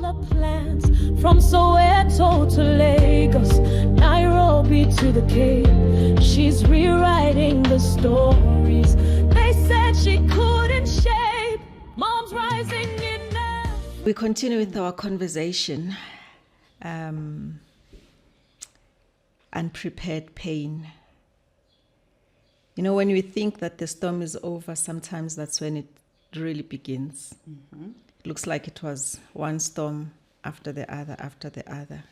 the plans from Soweto to Lagos, Nairobi to the Cape. She's rewriting the stories they said she couldn't shape. Mom's rising in now. We continue with our conversation. Unprepared pain. You know, when we think that the storm is over, sometimes that's when it really begins. Mm-hmm. Looks like it was one storm after the other, after the other.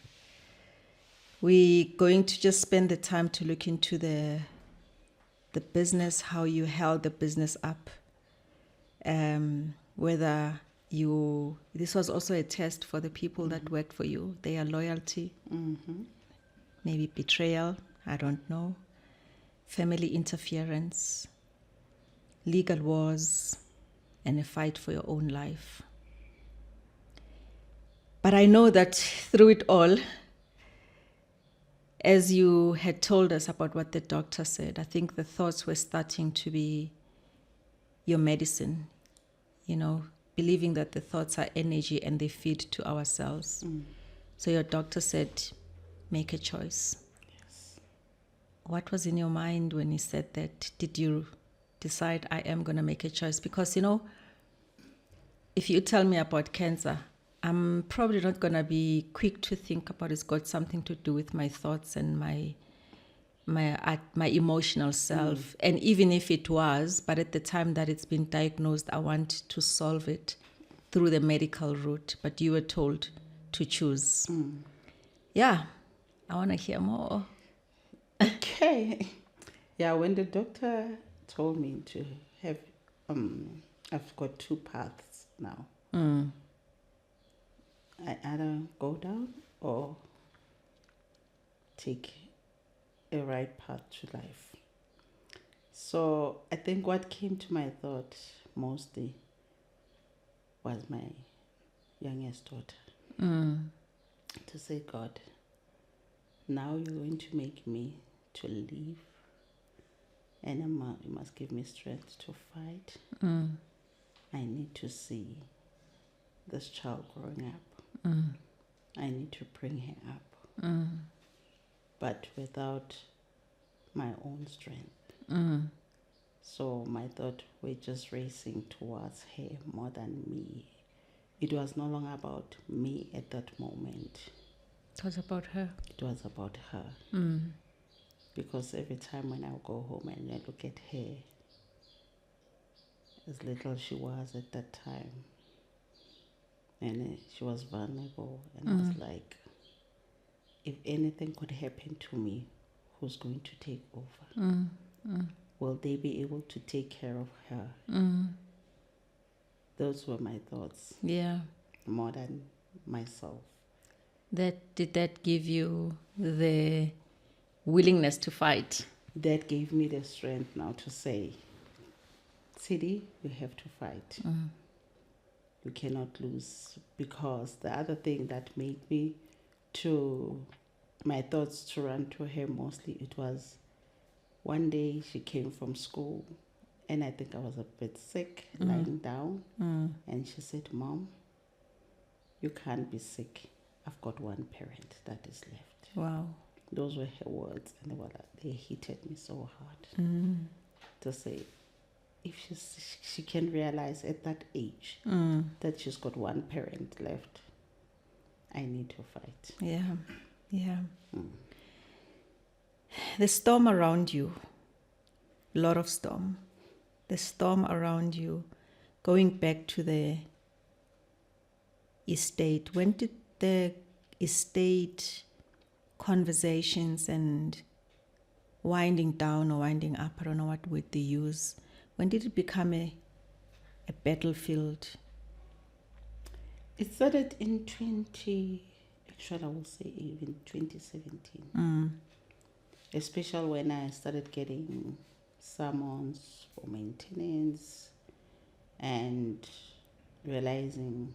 We're going to just spend the time to look into the business, how you held the business up, whether this was also a test for the people that worked for you, their loyalty, maybe betrayal, I don't know, family interference, legal wars, and a fight for your own life. But I know that through it all, as you had told us about what the doctor said, I think the thoughts were starting to be your medicine, you know, believing that the thoughts are energy and they feed to ourselves. So your doctor said, make a choice. Yes. What was in your mind when he said that? Did you decide, I am going to make a choice? Because, you know, if you tell me about cancer, I'm probably not going to be quick to think about it's got something to do with my thoughts and my emotional self. And even if it was, but at the time that it's been diagnosed, I want to solve it through the medical route. But you were told to choose. Yeah, I want to hear more. Okay. Yeah, when the doctor told me to have, I've got two paths now. I either go down or take a right path to life. So I think what came to my thought mostly was my youngest daughter. To say, God, now you're going to make me to leave, and you must give me strength to fight. I need to see this child growing up. I need to bring her up, but without my own strength. So my thought were just racing towards her more than me. It was no longer about me at that moment. It was about her. It was about her. Because every time when I go home and I look at her, as little she was at that time, and she was vulnerable, and I was like, if anything could happen to me, who's going to take over? Will they be able to take care of her? Those were my thoughts. Yeah. More than myself. Did that give you the willingness to fight? That gave me the strength now to say, Sidi, you have to fight. You cannot lose. Because the other thing that made me my thoughts to run to her mostly, it was one day she came from school and I think I was a bit sick, lying down. And she said, Mom, you can't be sick. I've got one parent that is left. Wow. Those were her words, and they hit me so hard. To say, if she can realize at that age that she's got one parent left, I need to fight. Yeah. The storm around you, a lot of storm. The storm around you, going back to the estate. When did the estate conversations and winding down or winding up, I don't know what word they use, when did it become a battlefield? It started in I will say even 2017. Especially when I started getting summons for maintenance and realizing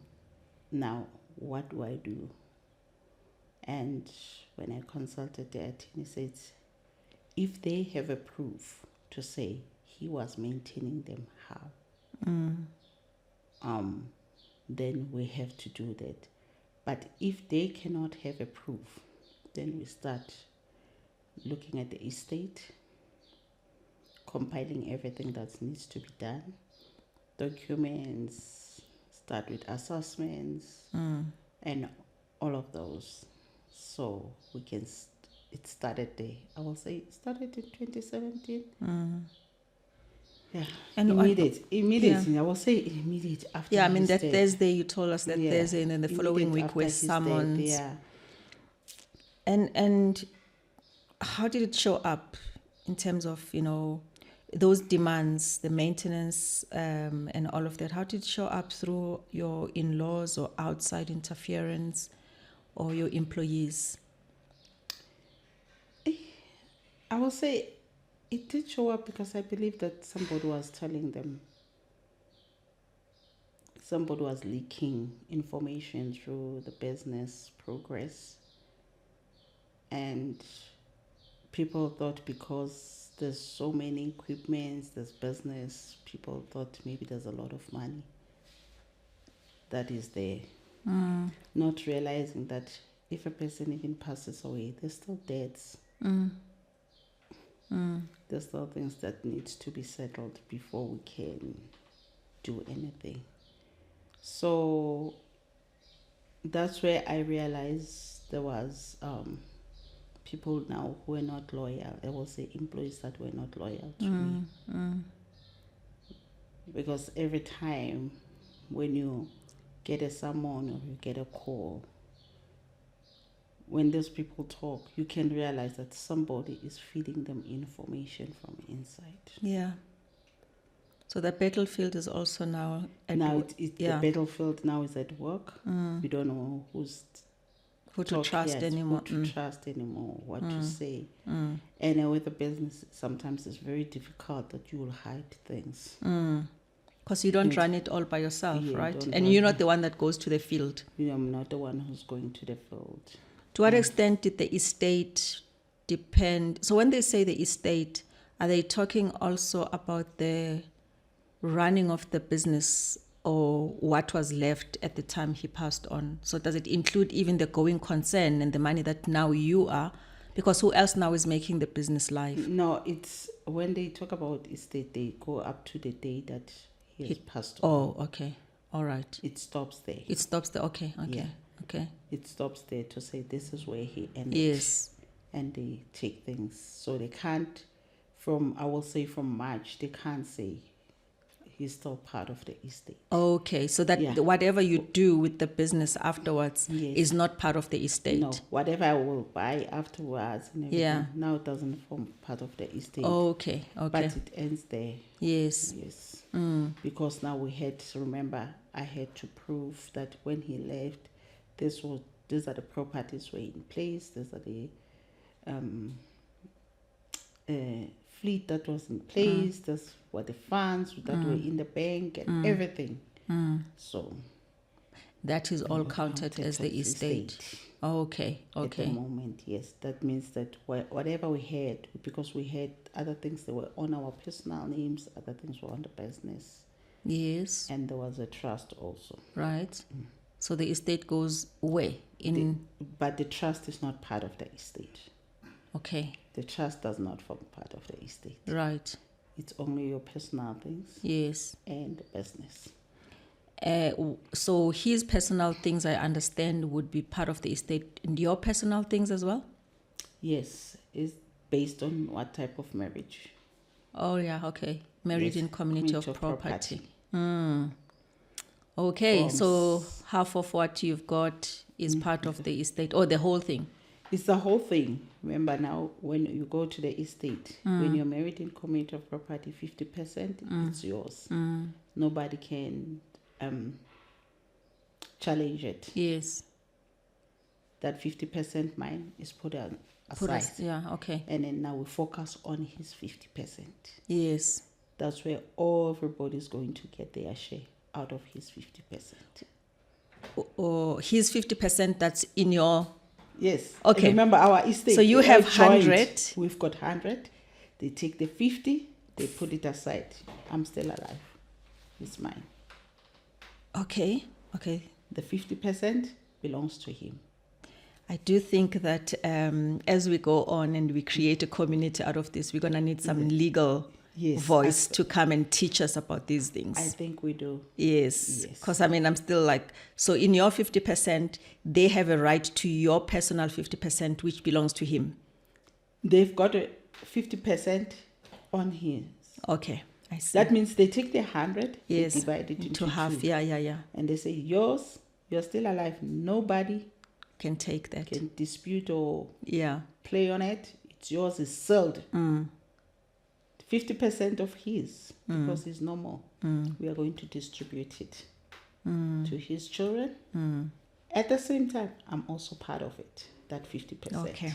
now, what do I do? And when I consulted the attorney, he said, if they have a proof to say he was maintaining them, how? Then we have to do that. But if they cannot have a proof, then we start looking at the estate, compiling everything that needs to be done, documents, start with assessments, and all of those. So we can, it started there. I will say it started in 2017. Yeah, And immediate. I will say immediate after. Yeah, I mean his that death. Thursday you told us that Thursday, and then the following Immediate week after were his death, summons. Yeah. And how did it show up in terms of, those demands, the maintenance, and all of that? How did it show up through your in-laws or outside interference or your employees? I will say it did show up because I believe that somebody was telling them. Somebody was leaking information through the business progress. And people thought because there's so many equipments, there's business, people thought maybe there's a lot of money that is there. Not realizing that if a person even passes away, there's still debts. There's still things that needs to be settled before we can do anything. So that's where I realized there was people now who were not loyal. I will say employees that were not loyal to me. Because every time when you get a summon or you get a call, when those people talk, you can realize that somebody is feeding them information from inside. Yeah. So the battlefield is also now The battlefield now is at work. We don't know who to trust anymore, what to say. And with the business, sometimes it's very difficult that you will hide things. Because you don't run it all by yourself, Yeah, right? And you're not the one that goes to the field. I'm not the one who's going to the field. To what extent did the estate depend? So when they say the estate, are they talking also about the running of the business or what was left at the time he passed on? So does it include even the going concern and the money that now you are? Because who else now is making the business live? No, it's when they talk about estate, they go up to the day that he has passed on. Oh, okay. All right. It stops there. It stops there. Okay. Yeah. Okay. It stops there to say this is where he ended. Yes. And they take things. So they can't, from March, they can't say he's still part of the estate. Okay, so that whatever you do with the business afterwards is not part of the estate. No, whatever I will buy afterwards and everything, now it doesn't form part of the estate. Okay. But it ends there. Yes. Because now I had to prove that when he left, these are the properties were in place, these are the fleet that was in place, these were the funds that were in the bank and everything. So that is all counted as the estate. Okay. At the moment, yes. That means that whatever we had, because we had other things that were on our personal names, other things were on the business. Yes. And there was a trust also. Right. So the estate goes where? But the trust is not part of the estate. Okay. The trust does not form part of the estate. Right. It's only your personal things. Yes. And the business. So his personal things, I understand, would be part of the estate. And your personal things as well? Yes. It's based on what type of marriage. Oh, yeah. Okay. Married in community of property. Okay. So half of what you've got is part of the estate, or the whole thing? It's the whole thing. Remember now, when you go to the estate, when you're married in community of property, 50% it's yours. Nobody can challenge it. Yes. That 50% mine is put aside. Okay. And then now we focus on his 50%. Yes. That's where everybody's going to get their share out of his 50%. Or his 50%, that's in your... Yes. Okay. Remember our estate. So you have 100. We've got 100. They take the 50. They put it aside. I'm still alive. It's mine. Okay. The 50%, belongs to him. I do think that as we go on and we create a community out of this, we're going to need some legal voice to come and teach us about these things. I think we do. Yes. Because I mean, I'm still like, so in your 50%, they have a right to your personal 50%, which belongs to him. They've got a 50% on his. Okay. I see. That means they take the 100, yes, they divide it into half. two. Yeah. And they say, yours, you're still alive. Nobody can take that. Can dispute or yeah, play on it. It's yours, is sold. 50% of his, because he's no more. We are going to distribute it to his children. At the same time, I'm also part of it, that 50%. Okay.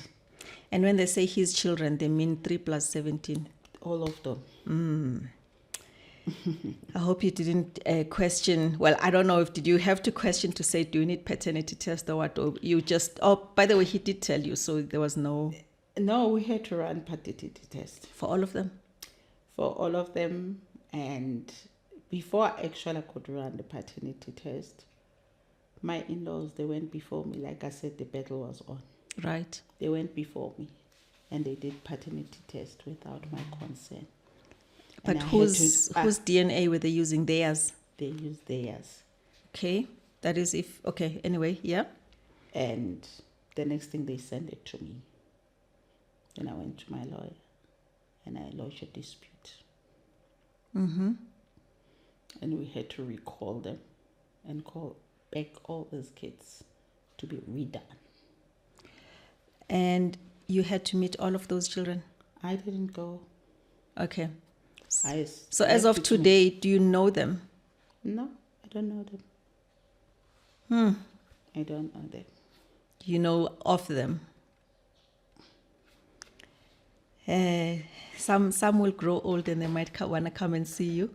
And when they say his children, they mean 3 plus 17? All of them. I hope you didn't question. Well, I don't know if did you have to question to say, do you need paternity test or what? Or you just, oh, by the way, he did tell you, so there was no. No, we had to run paternity test. For all of them? For all of them. And before actually I could run the paternity test, my in-laws, they went before me. Like I said, the battle was on. Right. They went before me and they did paternity test without my consent. But whose DNA were they using? Theirs? They used theirs. Okay. That is if, okay, anyway, yeah. And the next thing they sent it to me. Then I went to my lawyer and I lodged a dispute. And we had to recall them and call back all those kids to be redone. And you had to meet all of those children? I didn't go. Okay. So I as of today, do you know them? No, I don't know them. I don't know them. You know of them? Some will grow old and they might want to come and see you.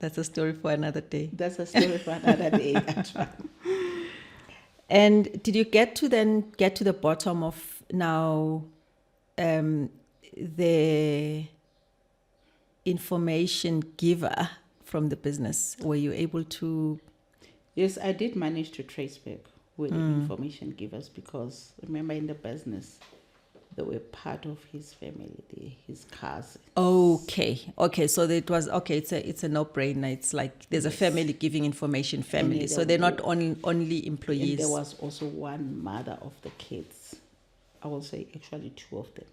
That's a story for another day. That's a story for another day. That's right. And did you get to the bottom of now the information giver from the business? Were you able to? Yes, I did manage to trace back with the information givers, because remember, in the business they were part of his family, his cousins. Okay. So it was okay. It's a no-brainer. It's like there's a family giving information. Family, so they're not only employees. And there was also one mother of the kids. I will say actually 2 of them.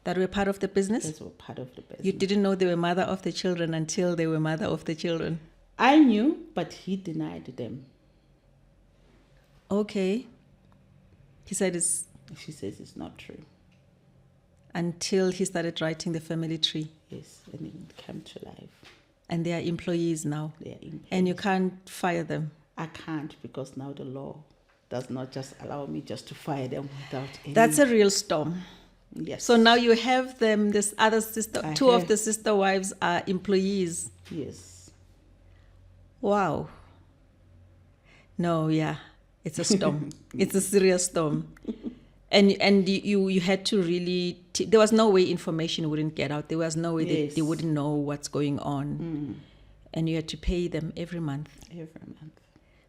That were part of the business? That were part of the business. You didn't know they were mother of the children until they were mother of the children? I knew, but he denied them. Okay. He said it's... She says it's not true. Until he started writing the family tree? Yes, and it came to life. And they are employees now? They are employees. And you can't fire them? I can't, because now the law does not just allow me just to fire them without any... That's a real storm. Yes. So now you have them, this other sister, two of the sister wives are employees. Yes. Wow. No, yeah, it's a storm. It's a serious storm. And you had to really, there was no way information wouldn't get out. There was no way they wouldn't know what's going on. And you had to pay them every month. Every month.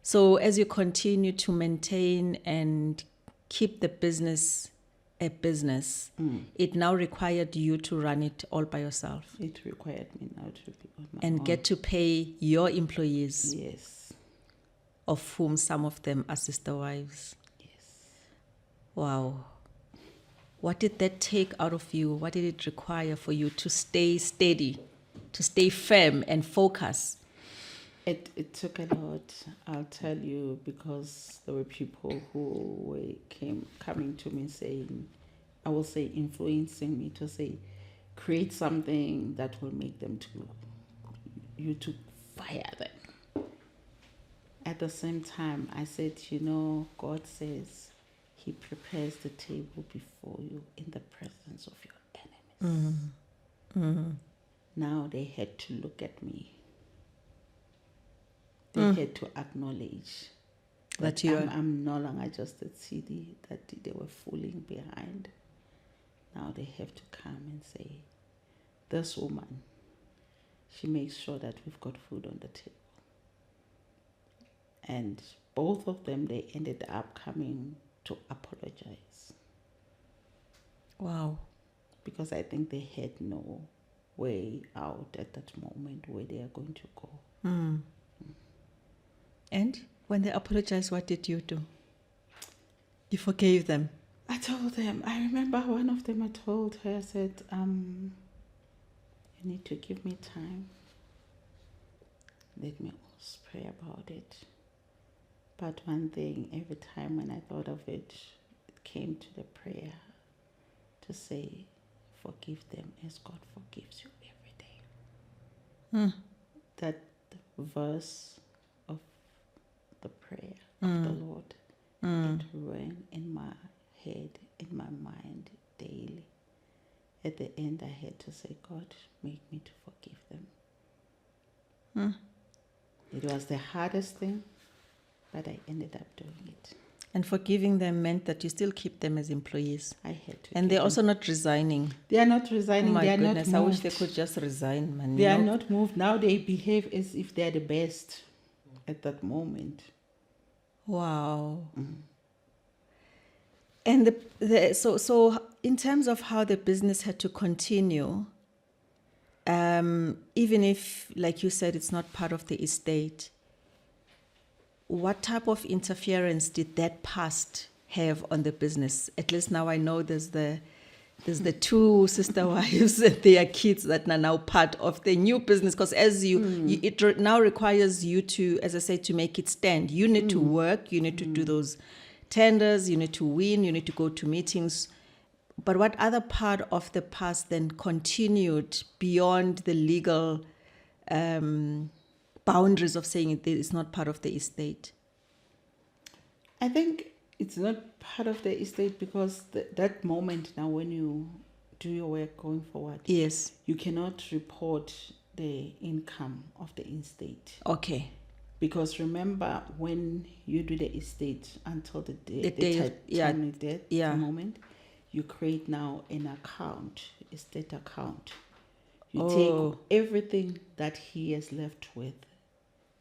So as you continue to maintain and keep the business a business, it now required you to run it all by yourself. It required me now to be on my and own. Get to pay your employees. Yes. Of whom some of them are sister wives. Yes. Wow. What did that take out of you? What did it require for you to stay steady, to stay firm and focus? It took a lot, I'll tell you, because there were people who were coming to me saying, I will say influencing me to say, create something that will make them to fire them. At the same time, I said, God says he prepares the table before you in the presence of your enemies. Now they had to look at me. They had to acknowledge that I'm no longer just a CD that they were fooling behind. Now they have to come and say, this woman, she makes sure that we've got food on the table. And both of them, they ended up coming to apologize. Wow. Because I think they had no way out at that moment where they are going to go. And when they apologized, what did you do? You forgave them? I told them, I remember one of them, I told her, I said, you need to give me time. Let me also pray about it. But one thing, every time when I thought of it, it came to the prayer to say, forgive them as God forgives you every day. That verse of the prayer of the Lord, it ran in my head, in my mind daily. At the end, I had to say, God, make me to forgive them. It was the hardest thing, but I ended up doing it. And forgiving them meant that you still keep them as employees. I had to. And they're also not resigning. They are not Oh resigning. my They are goodness, not I moved. wish they could just resign, man. They are not moved. Now they behave as if they are the best at that moment. Wow. And so in terms of how the business had to continue, even if, like you said, it's not part of the estate, what type of interference did that past have on the business? At least now I know there's the two sister wives and their kids that are now part of the new business, because it now requires you to, as I said, to make it stand. You need to work, you need to do those tenders, you need to win, you need to go to meetings. But what other part of the past then continued beyond the legal boundaries of saying it is not part of the estate? I think it's not part of the estate because that moment now when you do your work going forward, Yes. you cannot report the income of the estate. Okay. Because remember, when you do the estate until the timely death moment, you create now an account, estate account. You take everything that he has left with,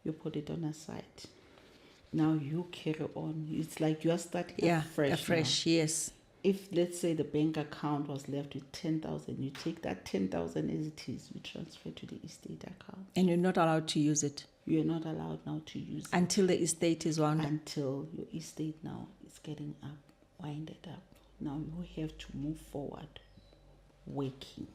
you put it on a side. Now you carry on. It's like you are starting afresh. Yes. If, let's say, the bank account was left with 10,000, you take that 10,000 as it is, you transfer to the estate account. And you're not allowed to use it? You are not allowed now to use it. Until the estate is wound up? Until your estate now is getting winded up. Now you have to move forward, working.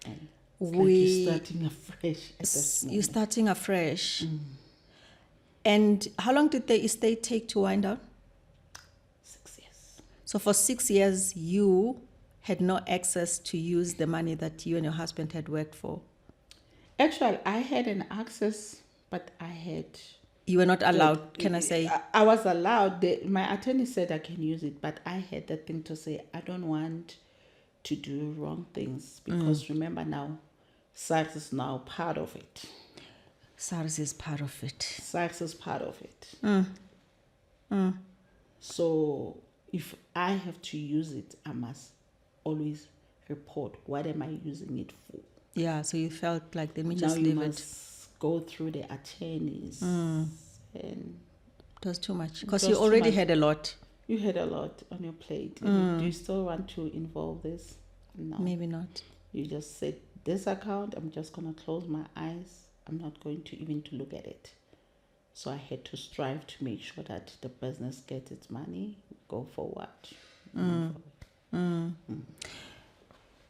And it's like you're starting afresh at this moment. You're starting afresh. And how long did the estate take to wind down? 6 years. So for 6 years, you had no access to use the money that you and your husband had worked for? Actually, I had an access, but I had... You were not allowed, can I say? I was allowed. My attorney said I can use it, but I had that thing to say, I don't want to do wrong things. Because remember now, SARS is now part of it. SARS is part of it. SARS is part of it. So if I have to use it, I must always report what am I using it for. Yeah, so you felt like, let me Now just you leave must it. go through the attorneys. And It was too much. Because was you too already much. had a lot. You had a lot on your plate. Do you still want to involve this? No. Maybe not. You just said, this account, I'm just going to close my eyes. I'm not going to even to look at it. So I had to strive to make sure that the business gets its money, go forward.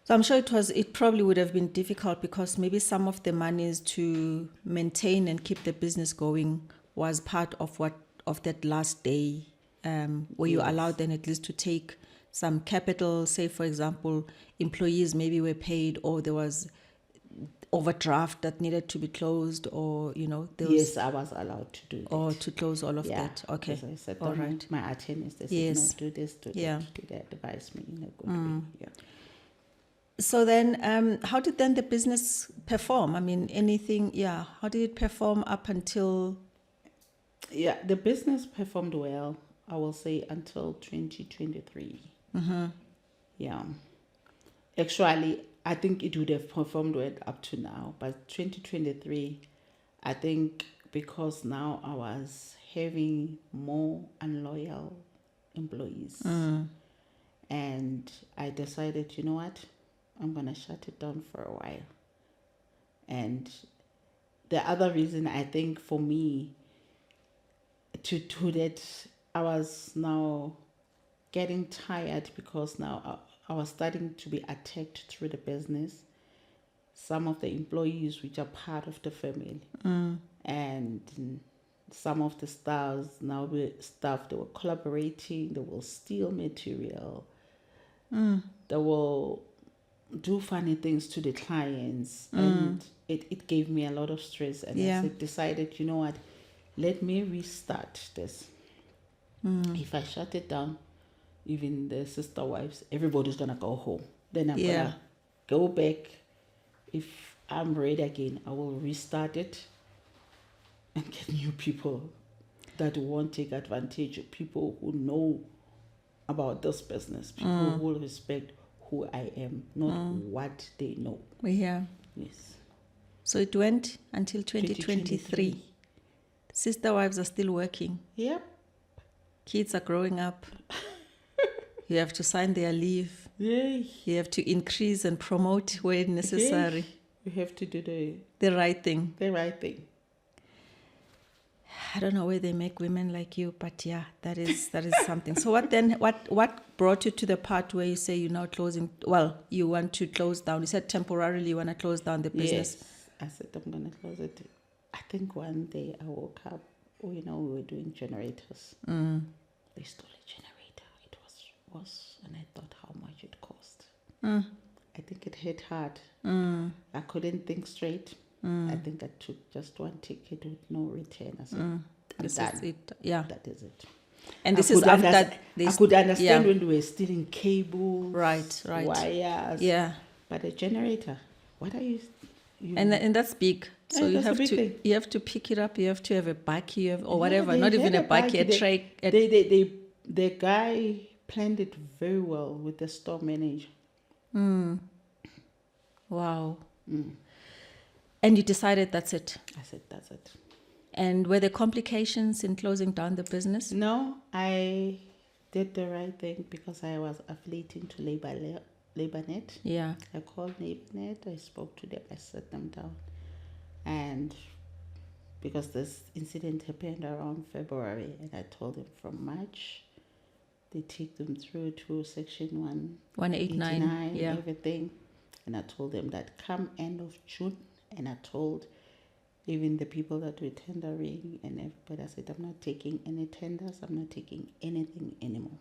So I'm sure it probably would have been difficult because maybe some of the monies to maintain and keep the business going was part of that last day, where you allowed them at least to take some capital. Say, for example, employees maybe were paid, or there was overdraft that needed to be closed, or Yes, I was allowed to do that. or to close all of that. Okay, As I said, all right. My attorneys, they said, Yes. no, do this, do Yeah. that, do that, advise me in a good way. Yeah. So then, how did then the business perform? I mean, how did it perform up until? Yeah, the business performed well, I will say, until 2023. Yeah. Actually, I think it would have performed well up to now, but 2023, I think because now I was having more unloyal employees. And I decided, you know what, I'm going to shut it down for a while. And the other reason I think for me to do that, I was now getting tired because now I was starting to be attacked through the business. Some of the employees which are part of the family. And some of the staff, they were collaborating, they will steal material, they will do funny things to the clients, and it gave me a lot of stress. And I decided, you know what, let me restart this. If I shut it down, even the sister wives, everybody's gonna go home. Then I'm gonna go back. If I'm ready again, I will restart it and get new people that won't take advantage of people who know about this business, people who will respect who I am, not what they know. Yeah. Yes. So it went until 2023. Sister wives are still working. Yep. Kids are growing up. You have to sign their leave. Yay. You have to increase and promote where necessary. You have to do the right thing. The right thing. I don't know where they make women like you, but yeah, that is something. So what brought you to the part where you say you're now closing? Well, you want to close down. You said temporarily you want to close down the business. Yes, I said I'm going to close it. I think one day I woke up. We were doing generators. They stole a generator. It was, and I thought how much it cost. I think it hit hard. I couldn't think straight. I think I took just one ticket with no return. I said, This is it. Yeah. That is it. And this is after I could understand when we were stealing cables, right, wires. Yeah. But a generator, what are you and that's big. So you have to pick it up. You have to have a bakkie or whatever. Not even a bakkie, a tray. The guy planned it very well with the store manager. Wow. And you decided that's it? I said, that's it. And were there complications in closing down the business? No, I did the right thing because I was affiliating to LabourNet. Yeah. I called LabourNet, I spoke to them, I sat them down. And because this incident happened around February, and I told them from March, they take them through to Section 189, yeah. everything. And I told them that come end of June, and I told even the people that were tendering and everybody, I said, I'm not taking any tenders, I'm not taking anything anymore.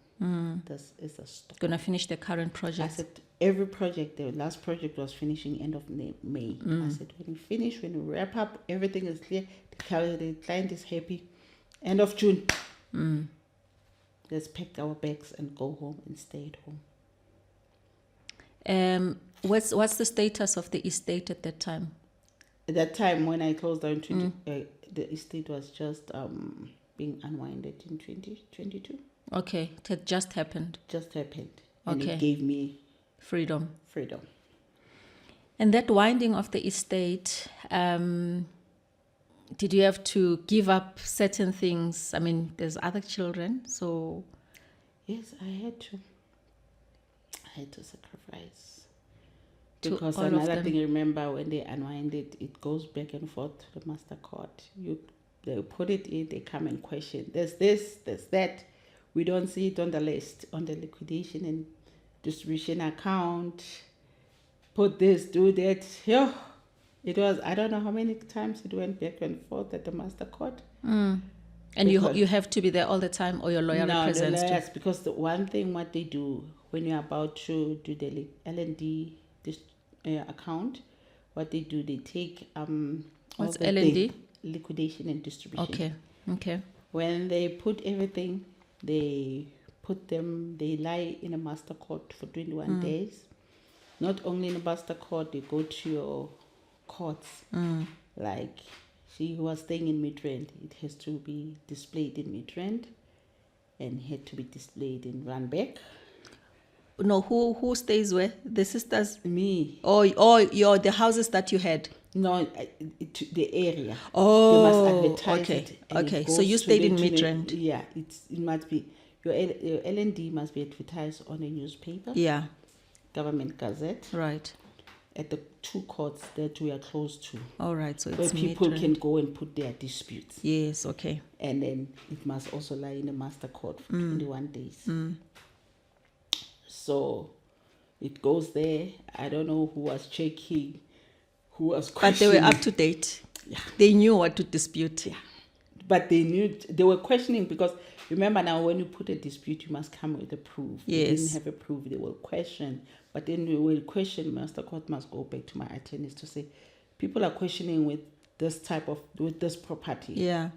This is a stop. Going to finish the current project. I said, every project, the last project was finishing end of May. I said, when we finish, when we wrap up, everything is clear, the client is happy. End of June, let's pack our bags and go home and stay at home. What's the status of the estate at that time? At that time, when I closed down, the estate was just being unwinded in 2022. Okay, it had just happened. Just happened. And Okay. it gave me freedom. And that winding of the estate, did you have to give up certain things? I mean, there's other children, so... Yes, I had to sacrifice. Because all another of them. thing, remember, when they unwind it, it goes back and forth to the master court. They put it in, they come and question. There's this, there's that. We don't see it on the list, on the liquidation and distribution account. Put this, do that. Yeah. It was, I don't know how many times it went back and forth at the master court. And you have to be there all the time, or your lawyer represents you? Yes, because the one thing what they do when you're about to do the L&D account, what they do, they take what's L&D? Liquidation and distribution. Okay. When they put everything, they lie in a master court for 21 days. Not only in a master court, they go to your courts. Like she was staying in Midrand, it has to be displayed in Midrand and had to be displayed in Randbeck. No, who stays where? The sisters? Me. Or the houses that you had? No, the area. Oh, they must advertise okay, it. And okay. it So goes you to stayed in to Midrand. Yeah, it must be your L&D must be advertised on a newspaper, Yeah, government gazette, right. at the 2 courts that we are close to, All right, so where it's people can Midrand. go and put their disputes. Yes, okay. And then it must also lie in a master court for 21 days. So it goes there. I don't know who was checking, who was But they questioning. were up to date. Yeah. They knew what to dispute. Yeah. But they were questioning, because remember now, when you put a dispute, you must come with a proof. They Yes. didn't have a proof. They will question. But then we will question. Master Court must go back to my attorneys to say, people are questioning with this property. Yeah.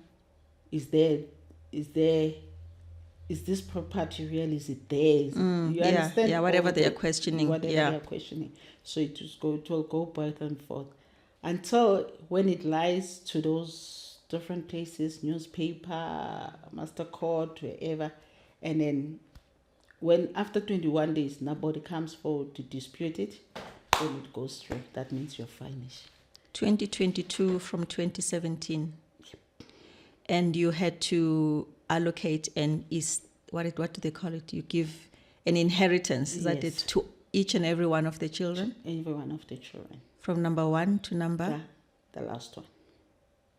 Is this property real? Is it theirs? You yeah, understand? yeah, whatever All they are the- questioning, Whatever yeah. they are questioning. So it will go back and forth until when it lies to those different places, newspaper, master court, wherever, and then when after 21 days nobody comes forward to dispute it, then it goes through. That means you're finished. 2022 from 2017. And you had to allocate what do they call it? You give an inheritance, is that it, Yes. to each and every one of the children? Every one of the children. From number 1 to number? The last one.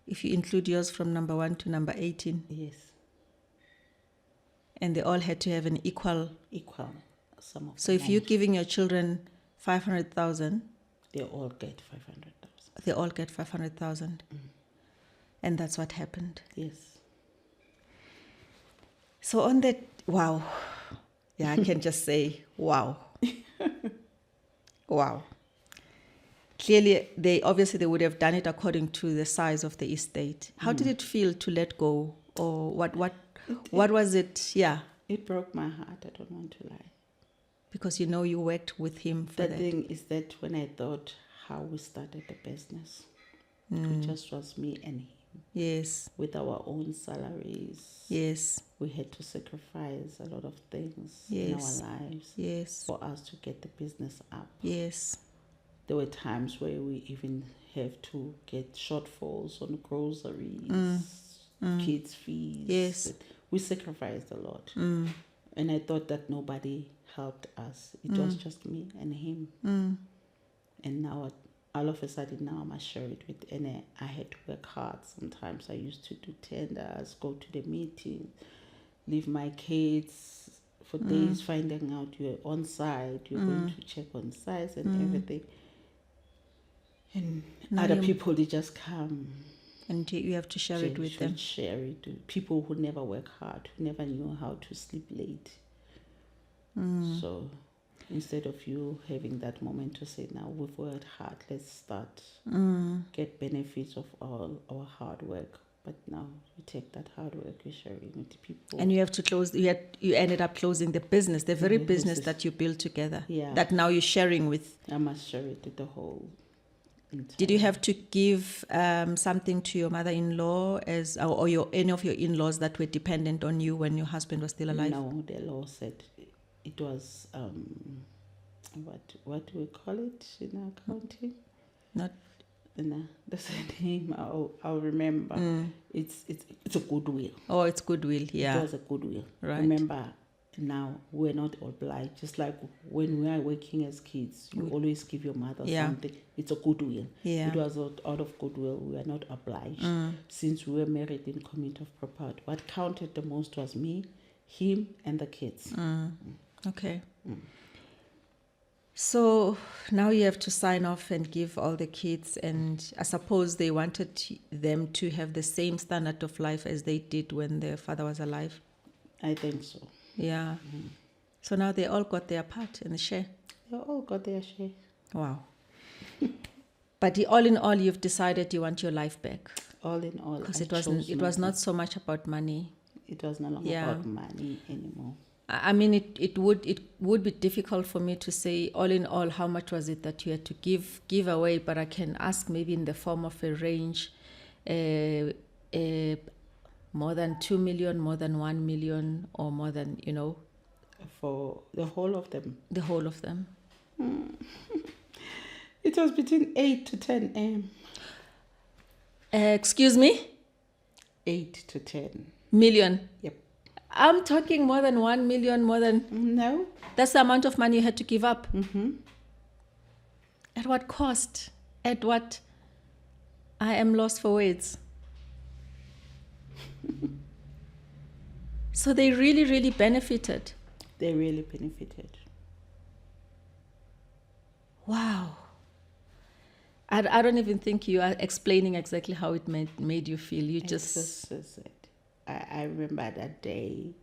If you include yours from number 1 to number 18. Yes. And they all had to have an equal. Sum of So the if you're money. giving your children 500,000, They all get 500,000. they all get 500,000. And that's what happened. Yes. So on that, wow. Yeah, I can just say, wow. Wow. Clearly, they would have done it according to the size of the estate. How did it feel to let go? Or what was it? Yeah. It broke my heart, I don't want to lie. Because you worked with him for The that. thing is that when I thought how we started the business, it just was me and him. Yes. With our own salaries. Yes. We had to sacrifice a lot of things Yes. in our lives. Yes. For us to get the business up. Yes. There were times where we even have to get shortfalls on groceries, kids' fees. Yes. We sacrificed a lot. And I thought that nobody helped us. It was just me and him. And now, all of a sudden, now I must share it with, and I had to work hard. Sometimes I used to do tenders, go to the meeting, leave my kids for days, finding out you're on site, you're going to check on sites and everything. And Now other you- people, they just come. And you have to share it with them. Share it with people who never work hard, who never knew how to sleep late. So instead of you having that moment to say, now we've worked hard, let's start, get benefits of all our hard work. But now you take that hard work, you're sharing with people. And you have to close. You ended up closing the business, the very The business business. that you built together. Yeah. That now you're sharing with. I must share it with the whole entire. Did you have to give something to your mother-in-law or any of your in-laws that were dependent on you when your husband was still alive? No, the law said it was what do we call it in accounting? Not. No, that's the name. I'll remember. It's a goodwill. Oh, it's goodwill. Yeah. It was a goodwill. Right. Remember, now we're not obliged. Just like when we are working as kids, you always give your mother Yeah. something. It's a goodwill. Yeah. It was out of goodwill. We are not obliged. Since we were married in commute of property. What counted the most was me, him, and the kids. Okay. So now you have to sign off and give all the kids, and I suppose they wanted them to have the same standard of life as they did when their father was alive. I think so. Yeah. So now they all got their part in the share. They all got their share. Wow. But all in all, you've decided you want your life back, All in all, because I chose it was not so much about money. It was no longer Yeah. about money anymore. I mean, it would be difficult for me to say, all in all, how much was it that you had to give away, but I can ask maybe in the form of a range, more than 2 million, more than 1 million, or more than, For the whole of them. the whole of them. It was between 8 to 10 M. Excuse me? 8 to 10. Million. Yep. I'm talking more than 1 million, more than... No. That's the amount of money you had to give up. Mm-hmm. At what cost? At what? I am lost for words. So they really, really benefited. They really benefited. Wow. I don't even think you are explaining exactly how it made you feel. You just... This is it. I remember that day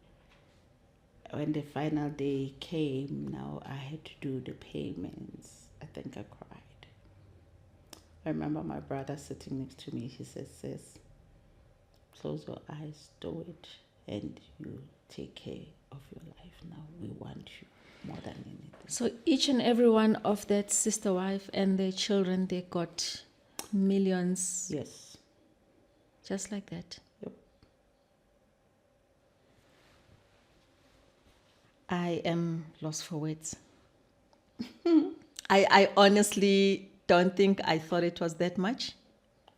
when the final day came. Now I had to do the payments. I think I cried. I remember my brother sitting next to me. He said, "Sis, close your eyes, do it, and you take care of your life now. We want you more than anything." So each and every one of that sister wife and their children, they got millions. Yes. Just like that. Yep. I am lost for words. I honestly don't think I thought it was that much.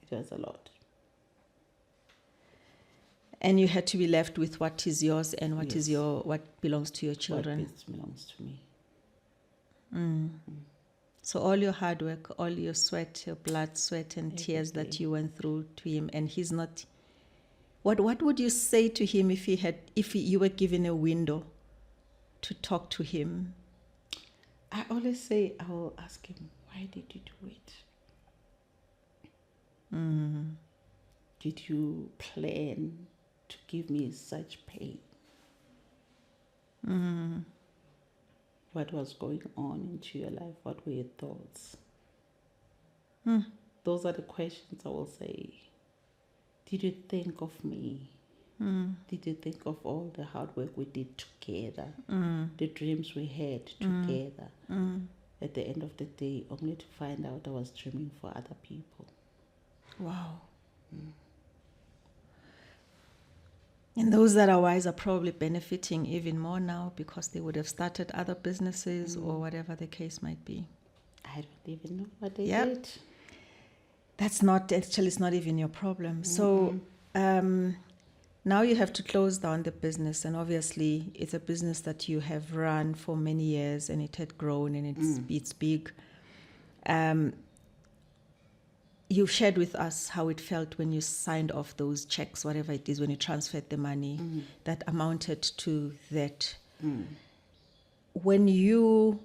It was a lot. And you had to be left with what is yours and what is Yes. what belongs to your children. What belongs to me. So all your hard work, all your sweat, your blood, sweat and tears that you went through to him, and he's not... What would you say to him if you were given a window to talk to him? I always say, I will ask him, why did you do it? Did you plan to give me such pain? What was going on into your life? What were your thoughts? Those are the questions I will say. Did you think of me? Did you think of all the hard work we did together? The dreams we had together? At the end of the day, only to find out I was dreaming for other people. Wow. And those that are wise are probably benefiting even more now because they would have started other businesses or whatever the case might be. I don't even know what they Yep. did. That's not, actually, it's not even your problem. So now you have to close down the business, and obviously it's a business that you have run for many years and it had grown and it's big. You shared with us how it felt when you signed off those checks, whatever it is, when you transferred the money that amounted to that. When you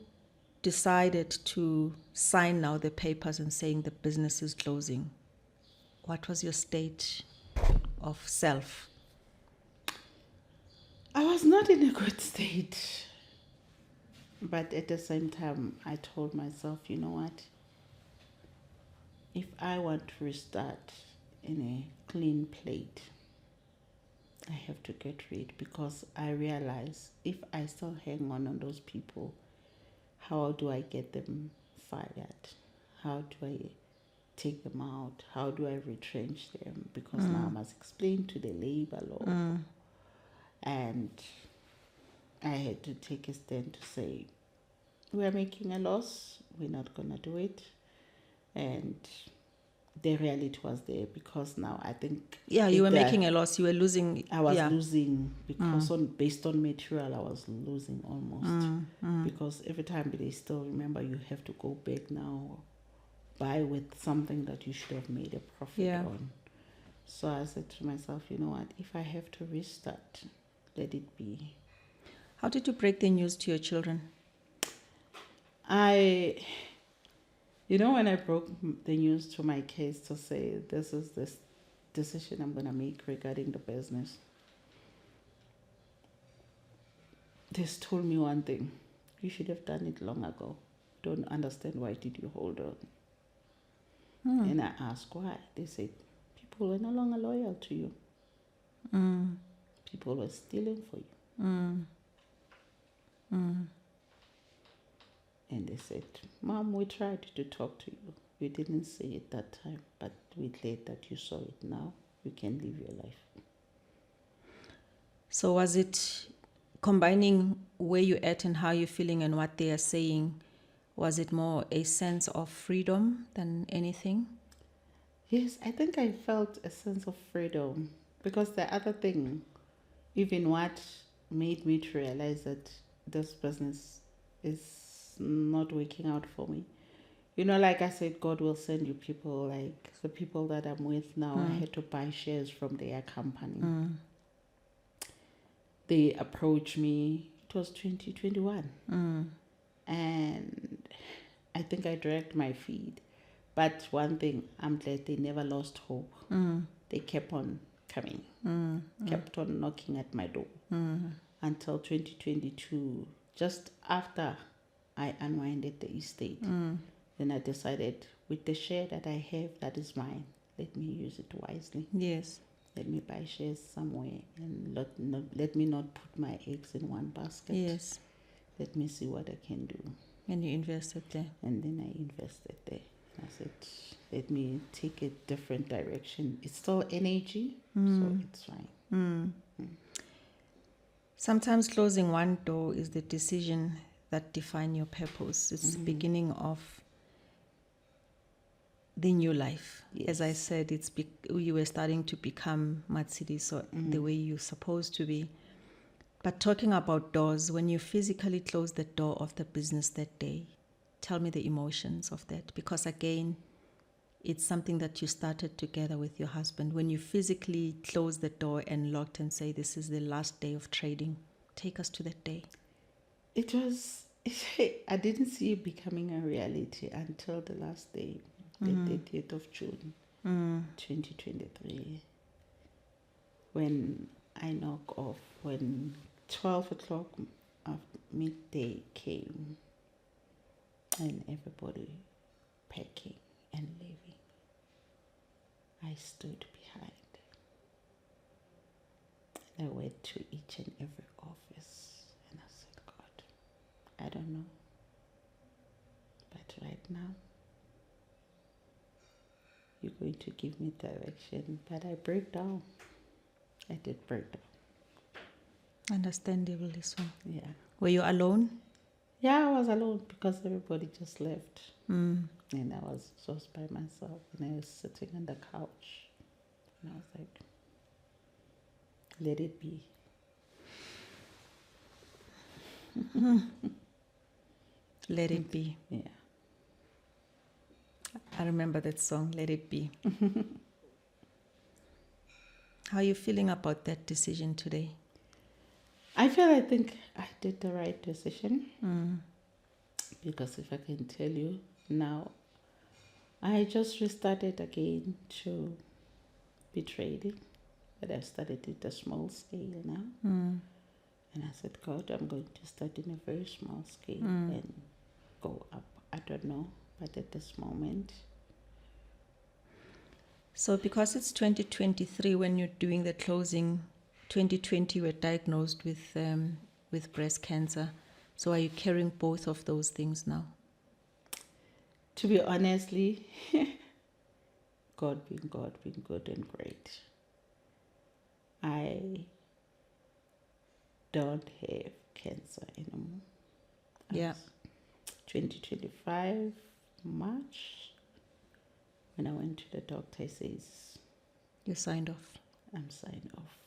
decided to sign now the papers and saying the business is closing, what was your state of self? I was not in a good state. But at the same time, I told myself, you know what? If I want to restart in a clean plate, I have to get rid, because I realize if I still hang on those people, how do I get them fired? How do I take them out? How do I retrench them? Because now I must explain to the labor law. And I had to take a stand to say, we're making a loss, we're not going to do it. And the reality was there, because now I think... Yeah, you were making a loss, you were losing... I was losing, because based on material, I was losing almost. Because every time they still remember, you have to go back now, buy with something that you should have made a profit on. So I said to myself, you know what, if I have to restart, let it be. How did you break the news to your children? When I broke the news to my kids to say, this is this decision I'm going to make regarding the business, they told me one thing: you should have done it long ago. Don't understand why did you hold on. And I asked why. They said, people were no longer loyal to you. People were stealing for you. And they said, Mom, we tried to talk to you. We didn't say it that time, but we're glad that you saw it now. You can live your life. So was it combining where you're at and how you're feeling and what they are saying? Was it more a sense of freedom than anything? Yes, I think I felt a sense of freedom because the other thing, even what made me to realize that this business is not working out for me. You know, like I said, God will send you people. Like the people that I'm with now, I had to buy shares from their company. They approached me. It was 2021. And I think I dragged my feet. But one thing, I'm glad they never lost hope. They kept on coming, kept on knocking at my door until 2022. Just after I unwinded the estate, then I decided with the share that I have, that is mine, let me use it wisely. Yes. Let me buy shares somewhere and let me not put my eggs in one basket. Yes. Let me see what I can do. And you invested there. And then I invested there. I said, let me take a different direction. It's still energy, so it's fine. Sometimes closing one door is the decision that defines your purpose. It's the beginning of the new life. Yes. As I said, you were starting to become Matshidiso the way you're supposed to be. But talking about doors, when you physically close the door of the business that day, tell me the emotions of that. Because again, it's something that you started together with your husband. When you physically close the door and locked and say, this is the last day of trading, take us to that day. It was, I didn't see it becoming a reality until the last day, the 30th of June, 2023. When I knock off, when 12 o'clock after midday came, and everybody packing and leaving, I stood behind. And I went to each and every office and I said, God, I don't know. But right now, you're going to give me direction. But I break down. I did break down. Understandably so. Yeah. Were you alone? Yeah, I was alone because everybody just left. And I was just by myself and I was sitting on the couch. And I was like, let it be. Let it be. Yeah. I remember that song, Let It Be. How are you feeling about that decision today? I think I did the right decision. Because if I can tell you now, I just restarted again to be trading. But I started at a small scale now. And I said, God, I'm going to start in a very small scale and go up. I don't know. But at this moment. So because it's 2023 when you're doing the closing, 2020 you were diagnosed with breast cancer. So are you carrying both of those things now? To be honestly, God being good and great. I don't have cancer anymore. Yeah. 2025 March, when I went to the doctor, he says, You signed off. I'm signed off.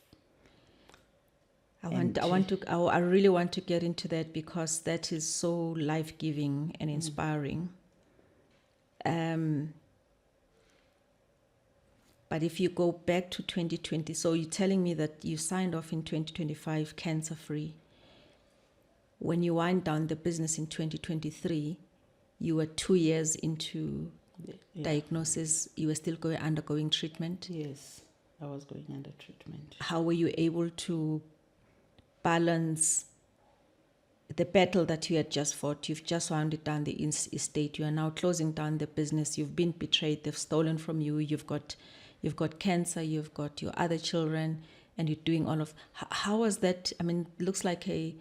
I really want to get into that because that is so life-giving and inspiring. But if you go back to 2020, so you're telling me that you signed off in 2025 cancer-free. When you wind down the business in 2023, you were 2 years into diagnosis. You were still undergoing treatment. Yes, I was going under treatment. How were you able to balance the battle that you had just fought? You've just wound down the estate. You are now closing down the business. You've been betrayed. They've stolen from you. You've got cancer. You've got your other children, and you're doing all of. How was that? I mean, it looks like a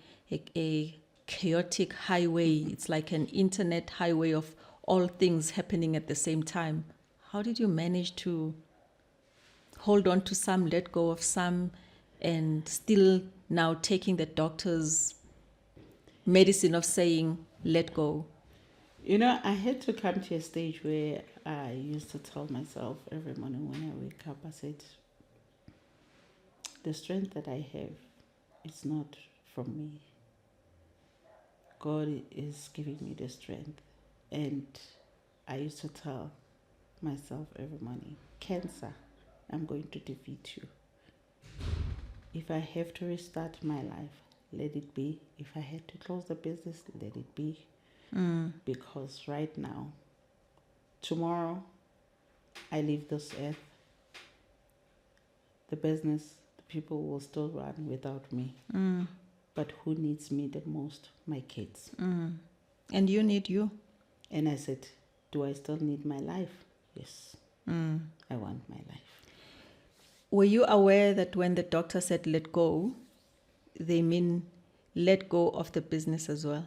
chaotic highway. It's like an internet highway of all things happening at the same time. How did you manage to hold on to some, let go of some, and still now taking the doctor's medicine of saying, let go? I had to come to a stage where I used to tell myself every morning when I wake up, I said, the strength that I have is not from me. God is giving me the strength. And I used to tell myself every morning, cancer, I'm going to defeat you. If I have to restart my life, let it be. If I had to close the business, let it be. Because right now, tomorrow, I leave this earth. The business, the people will still run without me. But who needs me the most? My kids. And you need you. And I said, do I still need my life? Yes. I want my life. Were you aware that when the doctor said let go, they mean let go of the business as well?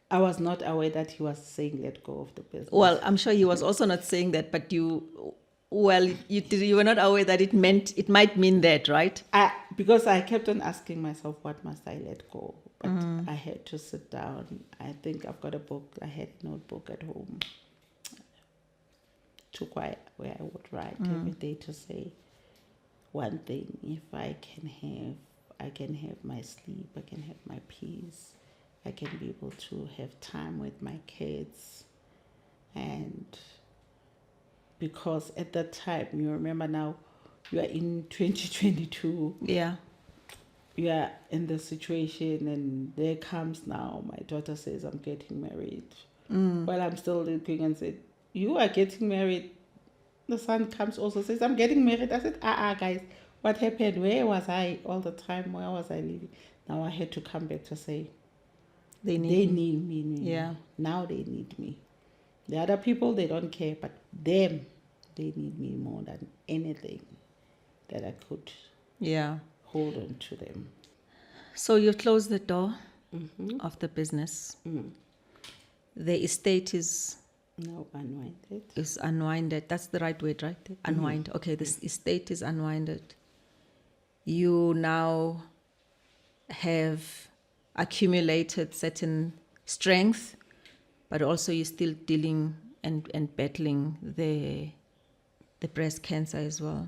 I was not aware that he was saying let go of the business. Well, I'm sure he was also not saying that, but you were not aware that it might mean that, right? Because I kept on asking myself, what must I let go? But I had to sit down. I think I've got a book. I had a notebook at home where I would write every day to say one thing. If I can have my sleep, I can have my peace, I can be able to have time with my kids. And because at that time, you remember now, you are in 2022. Yeah. You are in the situation, and there comes now, my daughter says, I'm getting married. While I'm still looking and said, you are getting married. The son comes also, says, I'm getting married. I said, guys, what happened? Where was I all the time? Where was I living? Now I had to come back to say, they need me. Yeah. Now they need me. The other people, they don't care, but them, they need me more than anything that I could hold on to them. So you close the door of the business. The estate is now unwinded. Is unwinded. That's the right word, right? Unwind. Okay, this estate is unwinded. You now have accumulated certain strength, but also you're still dealing and battling the breast cancer as well.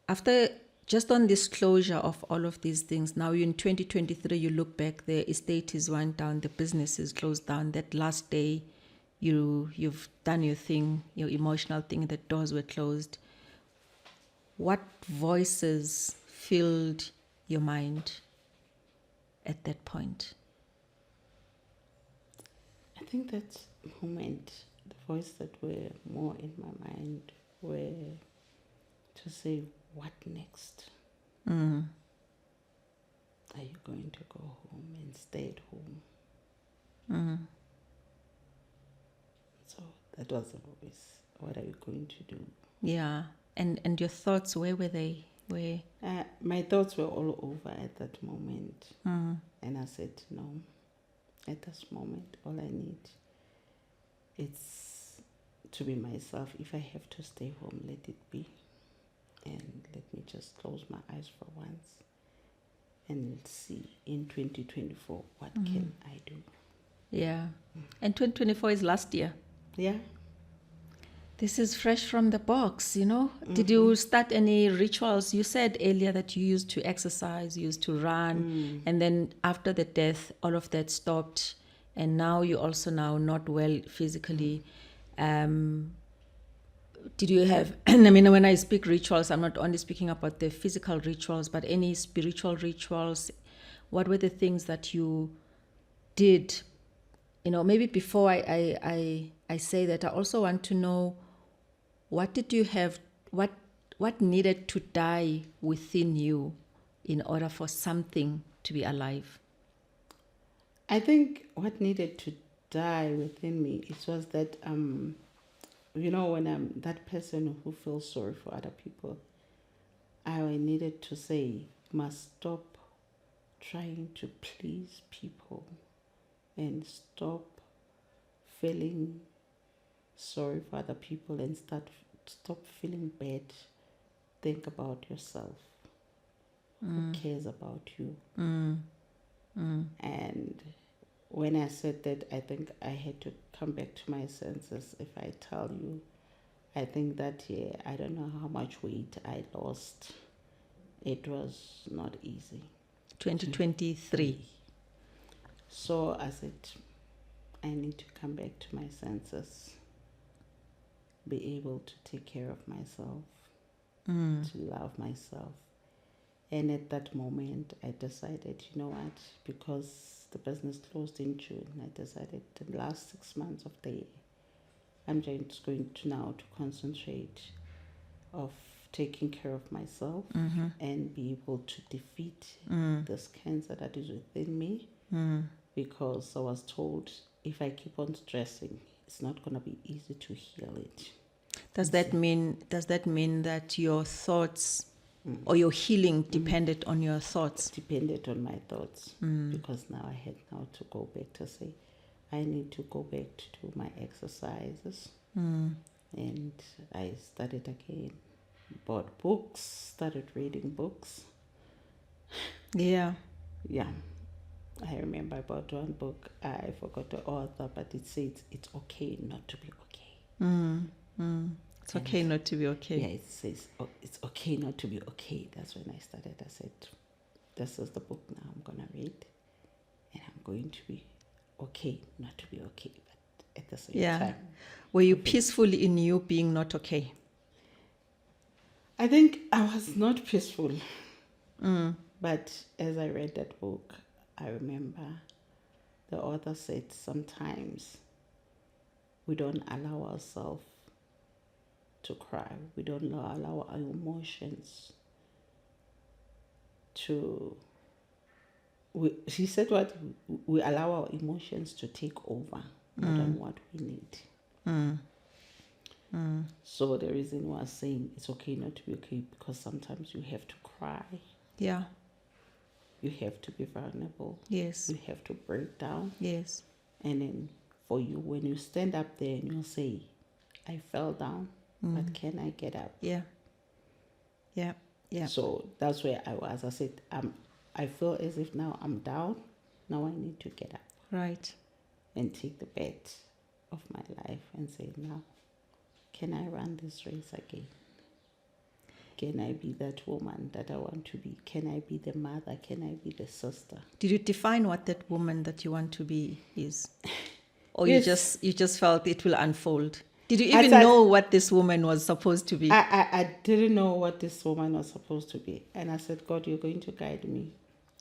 After just on this closure of all of these things, now in 2023, you look back, the estate is wound down, the business is closed down. That last day, you've done your thing, your emotional thing, the doors were closed. What voices filled your mind at that point? I think that moment, the voice that were more in my mind were to say, what next? Are you going to go home and stay at home? So that was the voice. What are you going to do? Yeah. And your thoughts, where were they? My thoughts were all over at that moment. And I said, no, at this moment, all I need is to be myself. If I have to stay home, let it be. And let me just close my eyes for once and see in 2024 what can I do. Yeah. And 2024 is last year. Yeah. This is fresh from the box, Did you start any rituals? You said earlier that you used to exercise, you used to run, and then after the death, all of that stopped, and now you're also now not well physically. Did you have, when I speak rituals, I'm not only speaking about the physical rituals, but any spiritual rituals? What were the things that you did? Maybe before I say that, I also want to know, what did you have, what needed to die within you in order for something to be alive? I think what needed to die within me, it was that, when I'm that person who feels sorry for other people, I needed to say, you must stop trying to please people and stop feeling sorry for other people and stop feeling bad. Think about yourself. Who cares about you? And when I said that, I think I had to come back to my senses. If I tell you, I think that year, I don't know how much weight I lost. It was not easy. 2023. So I said, I need to come back to my senses, be able to take care of myself, to love myself. And at that moment, I decided, you know what, because the business closed in June, I decided the last 6 months of the year, I'm just going to now to concentrate of taking care of myself and be able to defeat this cancer that is within me, because I was told if I keep on stressing, it's not going to be easy to heal it. Does that mean that your thoughts or your healing depended on your thoughts? Depended on my thoughts, because now I had now to go back to say, I need to go back to do my exercises. And I started again, bought books, started reading books. Yeah. Yeah. I remember I bought one book, I forgot the author, but it says it's okay not to be okay. It's okay not to be okay. Yeah, it says it's okay not to be okay. That's when I started. I said, this is the book now I'm going to read, and I'm going to be okay not to be okay. But at the same time. Were you peaceful in you being not okay? I think I was not peaceful. But as I read that book, I remember the author said sometimes we don't allow ourselves to cry. We don't allow our emotions to... she said what? We allow our emotions to take over, more than what we need. So the reason why I was saying it's okay not to be okay, because sometimes you have to cry. Yeah. You have to be vulnerable. Yes. You have to break down. Yes. And then for you, when you stand up there and you say, I fell down, but can I get up? Yeah. Yeah. Yeah. So that's where I was. I said, I feel as if now I'm down. Now I need to get up. Right. And take the bet of my life and say, now, can I run this race again? Can I be that woman that I want to be? Can I be the mother? Can I be the sister? Did you define what that woman that you want to be is? Or Yes. you just felt it will unfold? Did you even know what this woman was supposed to be? I didn't know what this woman was supposed to be. And I said, God, you're going to guide me.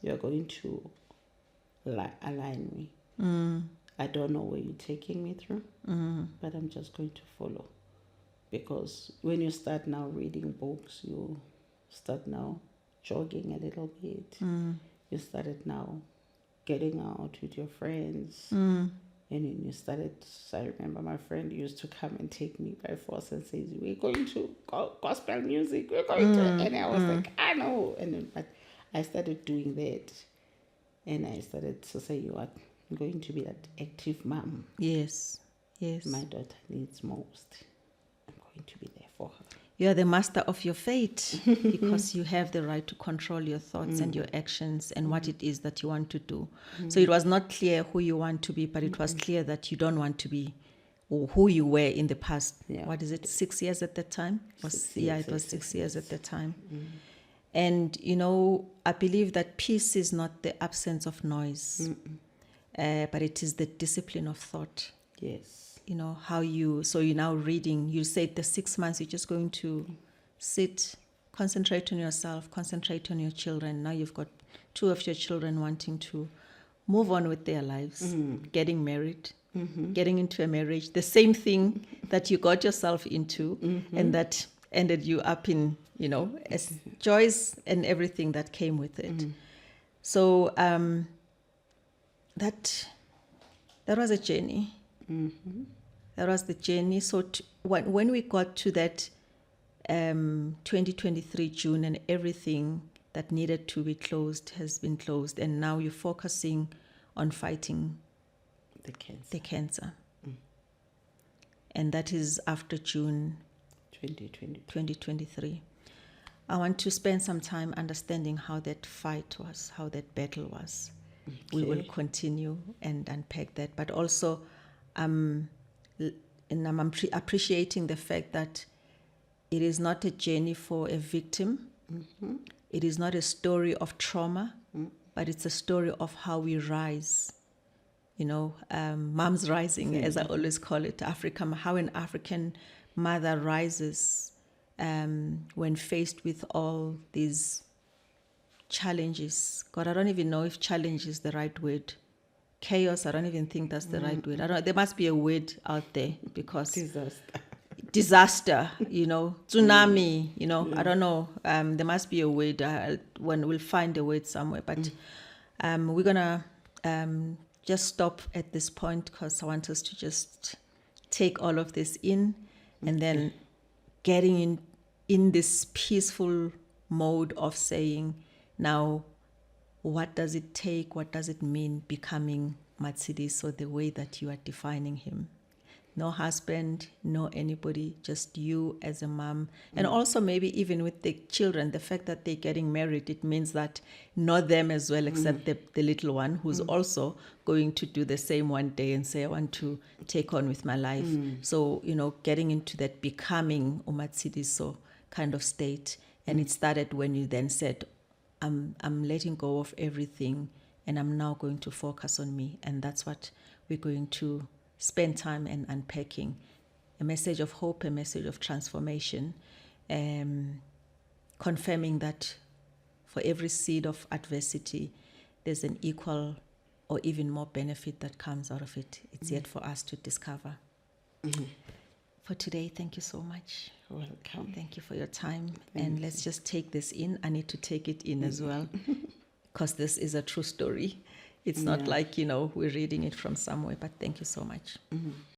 You're going to align me. I don't know where you're taking me through, but I'm just going to follow. Because when you start now reading books, you start now jogging a little bit. You started now getting out with your friends. And then you started, I remember my friend used to come and take me by force and say, we're going to gospel music, we're going to, and I was like, I know. And then, but I started doing that. And I started to say, you are going to be that active mom. Yes. Yes. My daughter needs most. I'm going to be there for her. You are the master of your fate because you have the right to control your thoughts and your actions and what it is that you want to do. So it was not clear who you want to be, but it was clear that you don't want to be or who you were in the past. Yeah. What is it, 6 years at that time? It was 6 years at that time. And, you know, I believe that peace is not the absence of noise, but it is the discipline of thought. Yes. You know, so you're now reading, you said the 6 months, you're just going to sit, concentrate on yourself, concentrate on your children. Now you've got 2 of your children wanting to move on with their lives, getting married, getting into a marriage, the same thing that you got yourself into and that ended you up in, you know, as joys and everything that came with it. So that was a journey. That was the journey. So when we got to that 2023 June and everything that needed to be closed has been closed, and now you're focusing on fighting the cancer. And that is after June 2023. I want to spend some time understanding how that fight was, how that battle was. we will Okay. continue and unpack that. But also, and I'm appreciating the fact that it is not a journey for a victim. It is not a story of trauma, but it's a story of how we rise. Mom's rising, as I always call it, how an African mother rises when faced with all these challenges. God, I don't even know if challenge is the right word. Chaos, I don't even think that's the right word. There must be a word out there, because disaster, tsunami, I don't know. There must be a word. When we'll find a word somewhere. But we're going to just stop at this point, because I want us to just take all of this in, and then getting in this peaceful mode of saying, now, what does it take? What does it mean becoming Matshidiso the way that you are defining him? No husband, no anybody, just you as a mom. And also maybe even with the children, the fact that they're getting married, it means that not them as well, except the little one who's also going to do the same one day and say, I want to take on with my life. So, getting into that becoming Matshidiso kind of state. And it started when you then said, I'm letting go of everything, and I'm now going to focus on me. And that's what we're going to spend time and unpacking. A message of hope, a message of transformation, confirming that for every seed of adversity, there's an equal or even more benefit that comes out of it. It's yet for us to discover. For today, thank you so much. Welcome. Thank you for your time. And let's just take this in. I need to take it in as well, because this is a true story. It's not like, we're reading it from somewhere, but thank you so much.